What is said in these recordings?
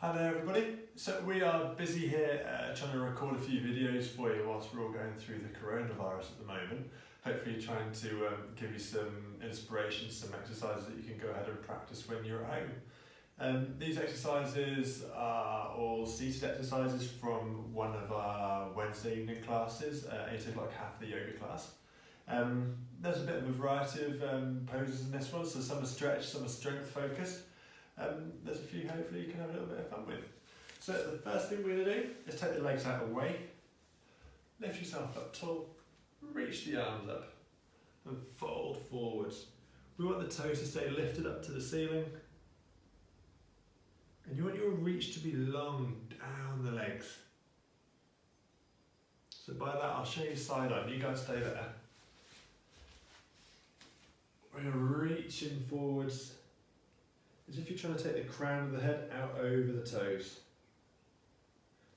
Hi there everybody. So we are busy here trying to record a few videos for you whilst we're all going through the coronavirus at the moment. Hopefully trying to give you some inspiration, some exercises that you can go ahead and practice when you're at home. These exercises are all seated exercises from one of our Wednesday evening classes, 8 o'clock Hatha Yoga class. There's a bit of a variety of poses in this one, so some are stretch, some are strength focused. There's a few hopefully you can have a little bit of fun with. So the first thing we're going to do is take the legs out of the way, lift yourself up tall, reach the arms up and fold forwards. We want the toes to stay lifted up to the ceiling and you want your reach to be long down the legs. So by that I'll show you side on, you guys stay there. We're going to reach in forwards as if you're trying to take the crown of the head out over the toes.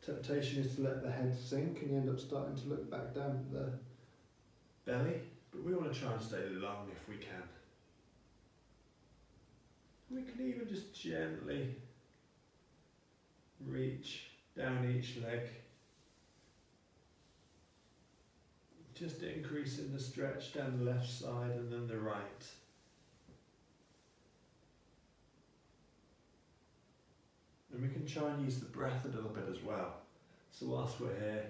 Temptation is to let the head sink and you end up starting to look back down at the belly, but we want to try and stay long if we can. We can even just gently reach down each leg, just increasing the stretch down the left side and then the right. And we can try and use the breath a little bit as well. So whilst we're here,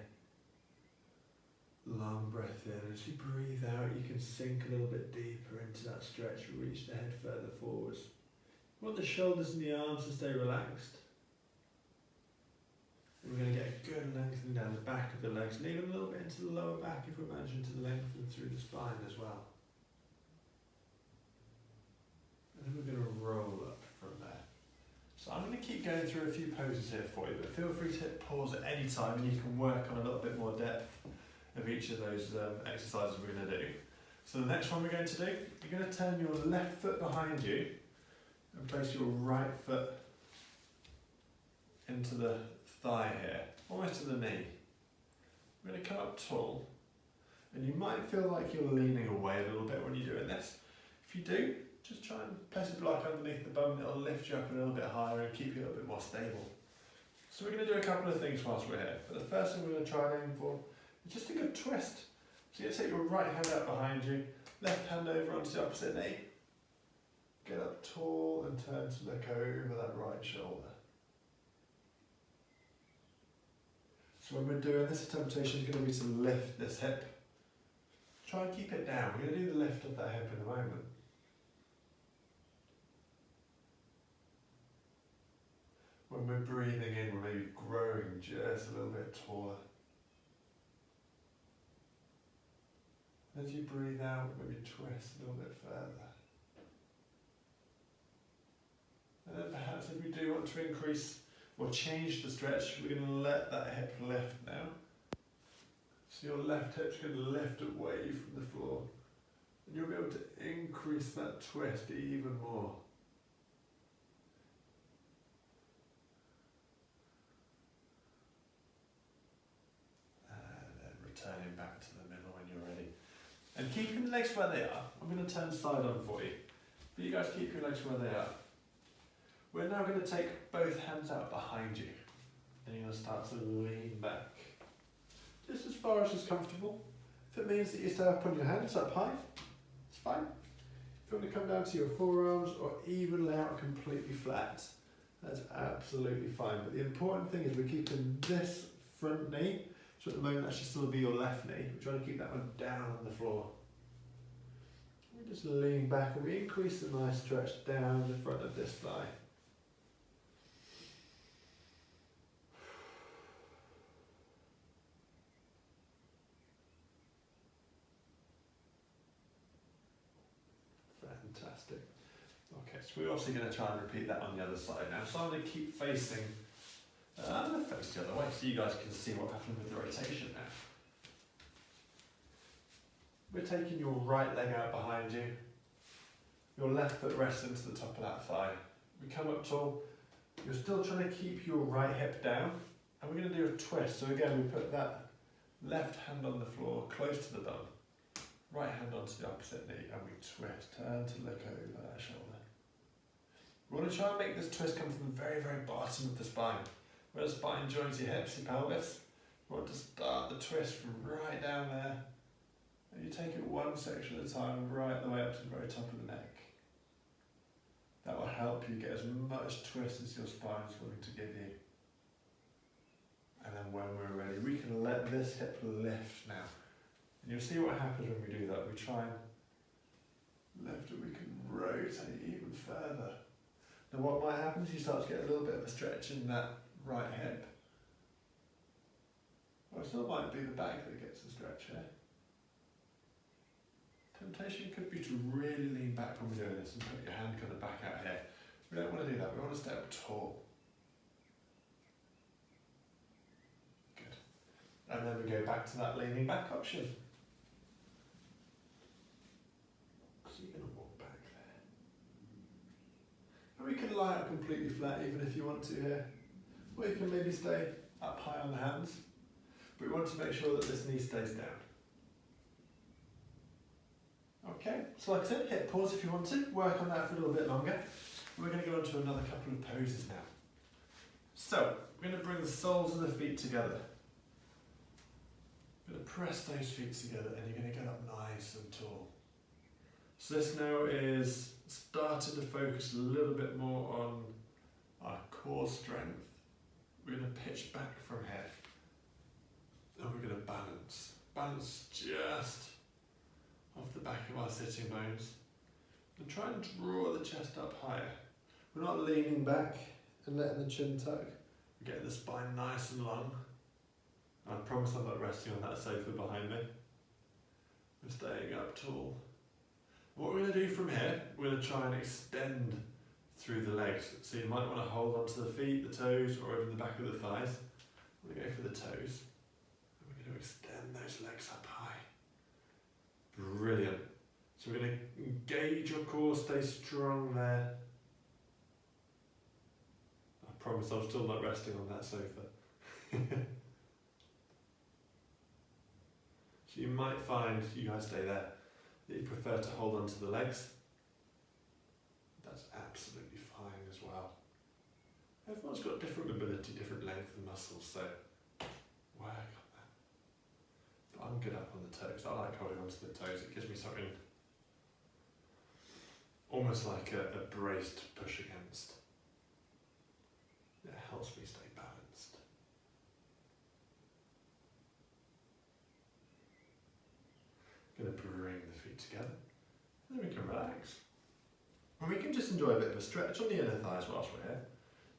long breath in. As you breathe out, you can sink a little bit deeper into that stretch, reach the head further forwards. You want the shoulders and the arms to stay relaxed. And we're going to get a good lengthening down the back of the legs, and even a little bit into the lower back if we're managing to lengthen through the spine as well. And then we're going to roll up from there. So I'm going to keep going through a few poses here for you, but feel free to hit pause at any time and you can work on a little bit more depth of each of those exercises we're going to do. So the next one we're going to do, you're going to turn your left foot behind you and place your right foot into the thigh here, almost to the knee. We're going to come up tall and you might feel like you're leaning away a little bit when you're doing this. If you do, just try and place a block underneath the bum, it'll lift you up a little bit higher and keep you a little bit more stable. So we're going to do a couple of things whilst we're here. But the first thing we're going to try and aim for is just a good twist. So you're going to take your right hand out behind you, left hand over onto the opposite knee, get up tall and turn to look over that right shoulder. So when we're doing this, the temptation is going to be to lift this hip. Try and keep it down. We're going to do the lift of that hip in a moment. When we're breathing in, we're maybe growing just a little bit taller. As you breathe out, maybe twist a little bit further. And then perhaps if we do want to increase or change the stretch, we're going to let that hip lift now. So your left hip's going to lift away from the floor. And you'll be able to increase that twist even more. Turning back to the middle when you're ready. And keeping the legs where they are, I'm going to turn side on for you. But you guys keep your legs where they are. We're now going to take both hands out behind you. And you're going to start to lean back. Just as far as is comfortable. If it means that you stay up on your hands up high, it's fine. If you want to come down to your forearms or even lay out completely flat, that's absolutely fine. But the important thing is we're keeping this front knee. So at the moment that should still be your left knee. We're trying to keep that one down on the floor. We just lean back and we increase the nice stretch down the front of this thigh. Fantastic. Okay, so we're obviously going to try and repeat that on the other side now. So I'm going to keep facing. I'm going to face the other way so you guys can see what happened with the rotation now. We're taking your right leg out behind you. Your left foot rests into the top of that thigh. We come up tall. You're still trying to keep your right hip down. And we're going to do a twist. So again, we put that left hand on the floor close to the bum. Right hand onto the opposite knee and we twist. Turn to look over that shoulder. We want to try and make this twist come from the very, very bottom of the spine. Where the spine joins your hips, your pelvis. We want to start the twist from right down there. And you take it one section at a time, right the way up to the very top of the neck. That will help you get as much twist as your spine is willing to give you. And then when we're ready, we can let this hip lift now. And you'll see what happens when we do that. We try and lift it, we can rotate even further. Now what might happen is you start to get a little bit of a stretch in that right hip. Or it still might be the back that gets a stretch here. Temptation could be to really lean back when we're doing this and put your hand kind of back out here. We don't want to do that, we want to stay up tall. Good. And then we go back to that leaning back option. So you're going to walk back there. And we can lie up completely flat even if you want to here. Or you can maybe stay up high on the hands. But we want to make sure that this knee stays down. Okay, so like I said, hit pause if you want to, work on that for a little bit longer. We're going to go on to another couple of poses now. So, we're going to bring the soles of the feet together. You're going to press those feet together and you're going to get up nice and tall. So this now is starting to focus a little bit more on our core strength. We're going to pitch back from here. And we're going to balance. Balance just off the back of our sitting bones. And try and draw the chest up higher. We're not leaning back and letting the chin tuck. We're getting the spine nice and long. I promise I'm not resting on that sofa behind me. We're staying up tall. What we're going to do from here, we're going to try and extend through the legs. So you might want to hold onto the feet, the toes, or even the back of the thighs. We're going to go for the toes. And we're going to extend those legs up high. Brilliant. So we're going to engage your core, stay strong there. I promise I'm still not resting on that sofa. So you might find, you guys stay there, that you prefer to hold on to the legs. That's absolutely fine as well. Everyone's got different mobility, different length of muscles, so work on that. But I'm good up on the toes. I like holding onto the toes. It gives me something almost like a braced push against. It helps me stay balanced. Going to bring the feet together, and then we can relax. And we can just enjoy a bit of a stretch on the inner thighs whilst we're here.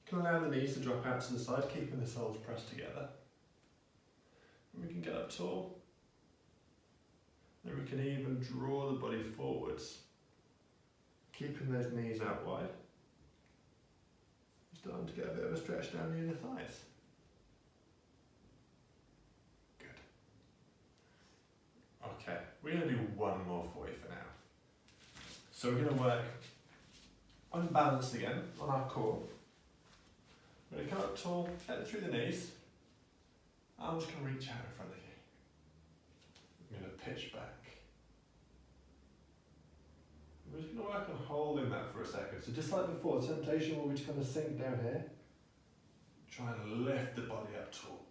You can allow the knees to drop out to the side, keeping the soles pressed together. And we can get up tall. Then we can even draw the body forwards, keeping those knees out wide. Starting to get a bit of a stretch down the inner thighs. Good. Okay, we're going to do one more for you for now. So we're going to work on balance again, on our core. We're going to come up tall, head through the knees. Arms can reach out in front of you. We're going to pitch back. We're just going to work on holding that for a second. So just like before, temptation will be to kind of sink down here. Try and lift the body up tall.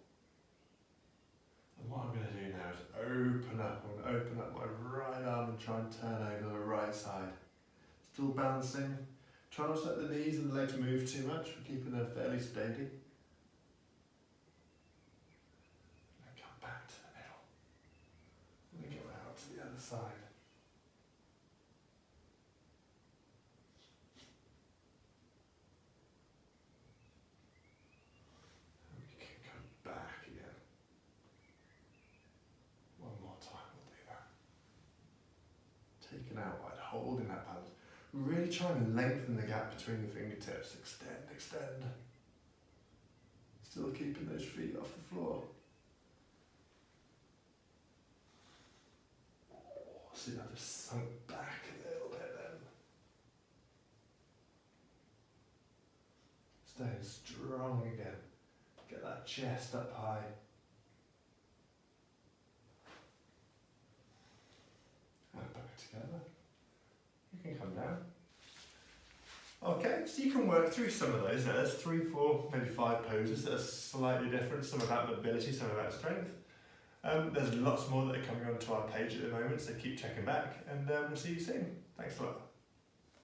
And what I'm going to do now is open up. I'm going to open up my right arm and try and turn over the right side. Still balancing. Try not to let the knees and the legs move too much. We're keeping them fairly steady. And come back to the middle. And then go out to the other side. Taken out wide, holding that balance. Really trying to lengthen the gap between the fingertips. Extend, extend. Still keeping those feet off the floor. See, I just sunk back a little bit then. Staying strong again. Get that chest up high. And back together. You can come down. Okay, so you can work through some of those. There's 3, 4, maybe 5 poses that are slightly different, some about mobility, some about strength. There's lots more that are coming onto our page at the moment, so keep checking back, and we'll see you soon. Thanks a lot.